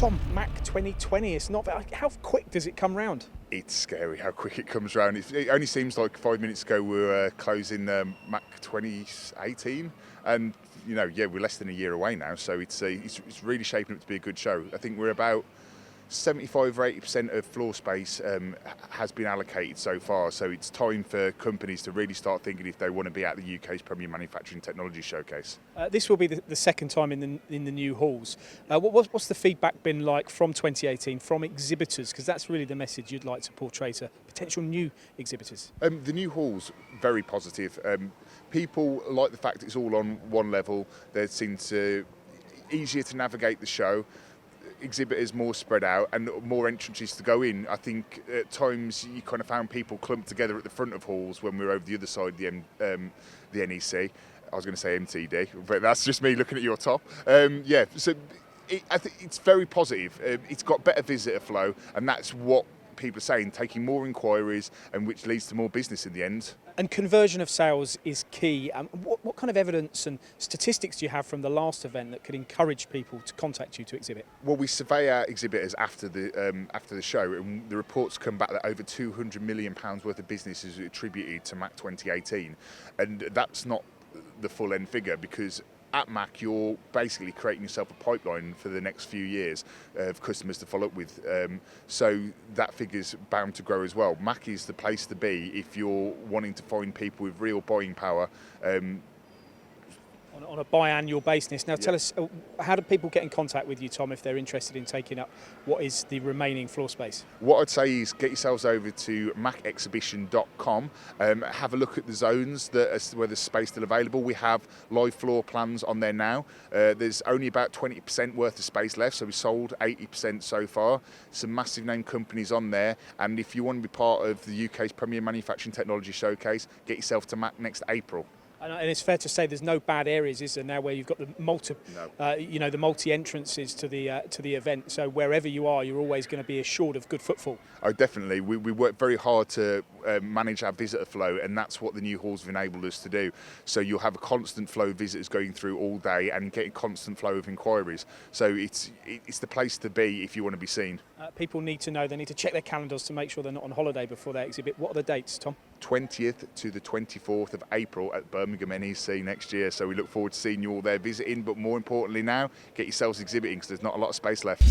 Tom, MACH 2020, it's not how quick does it come round? It's scary how quick it comes round. It only seems like 5 minutes ago we were closing MACH 2018, and we're less than a year away now. So it's really shaping up to be a good show. I think we're about 75 or 80% of floor space has been allocated so far. So it's time for companies to really start thinking if they want to be at the UK's premier manufacturing technology showcase. This will be the second time in the new halls. What's the feedback been like from 2018 from exhibitors? Because that's really the message you'd like to portray to potential new exhibitors. The new hall's very positive. People like the fact it's all on one level. They seem to easier to navigate the show. Exhibitors more spread out and more entrances to go in. I think at times you kind of found people clumped together at the front of halls when we were over the other side, the NEC. I was going to say MTD, but that's just me looking at your top. So I think it's very positive. It's got better visitor flow, and that's what people are saying, taking more inquiries, and which leads to more business in the end. And conversion of sales is key. What kind of evidence and statistics do you have from the last event that could encourage people to contact you to exhibit? Well, we survey our exhibitors after the show, and the reports come back that over £200 million worth of business is attributed to MACH 2018, and that's not the full end figure, because at MACH, you're basically creating yourself a pipeline for the next few years of customers to follow up with. So that figure's bound to grow as well. MACH is the place to be if you're wanting to find people with real buying power. On a biannual basis. Now, tell us, how do people get in contact with you, Tom, if they're interested in taking up what is the remaining floor space? What I'd say is get yourselves over to machexhibition.com, have a look at the zones where there's space still available. We have live floor plans on there now. There's only about 20% worth of space left, so we sold 80% so far. Some massive name companies on there, and if you want to be part of the UK's premier manufacturing technology showcase, get yourself to MACH next April. And it's fair to say there's no bad areas, is there, now where you've got the the multi entrances to the event. So wherever you are, you're always going to be assured of good footfall. Oh, definitely. We work very hard to manage our visitor flow, and that's what the new halls have enabled us to do. So you'll have a constant flow of visitors going through all day and getting constant flow of inquiries. So it's the place to be if you want to be seen. People need to know, they need to check their calendars to make sure they're not on holiday before they exhibit. What are the dates, Tom? 20th to the 24th of April at Birmingham NEC next year. So we look forward to seeing you all there visiting, but more importantly now, get yourselves exhibiting because there's not a lot of space left.